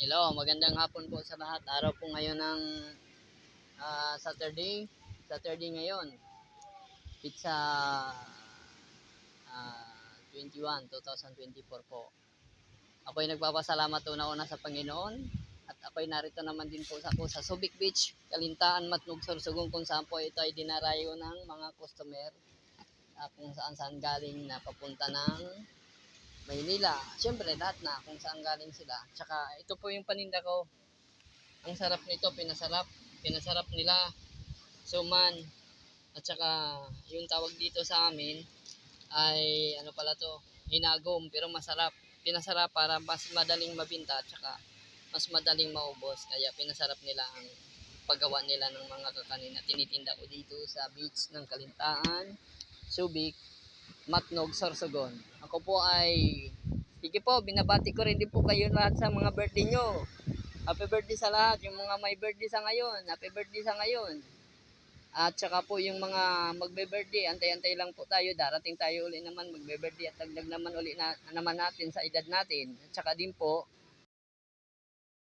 Hello, magandang hapon po sa lahat. Araw po ngayon ng Saturday. Saturday ngayon. Pizza 21, 2024 po. Ako'y nagpapasalamat una-una sa Panginoon. At ako'y narito naman din po sa Subic Beach, Kalintaan, Matnog, Sorsogon, kung saan po ito ay dinarayo ng mga customer kung saan galing na papunta ng Maynila. Siyempre, lahat na kung saan galing sila. Tsaka ito po yung paninda ko. Ang sarap nito, pinasarap nila, suman, at saka yung tawag dito sa amin ay ano pala to, hinagom, pero masarap. Pinasarap para mas madaling mabinta at saka mas madaling maubos. Kaya pinasarap nila ang paggawa nila ng mga kakanin na tinitinda ko dito sa beach ng Kalintaan, Subic, Matnog, Sorsogon. Ako po ay, sige po, binabati ko rin din po kayo lahat sa mga birthday nyo. Happy birthday sa lahat, yung mga may birthday sa ngayon, happy birthday sa ngayon. At saka po yung mga magbe-birthday, antay-antay lang po tayo, darating tayo uli naman magbe-birthday at dagdag naman uli na naman natin sa edad natin. At saka din po,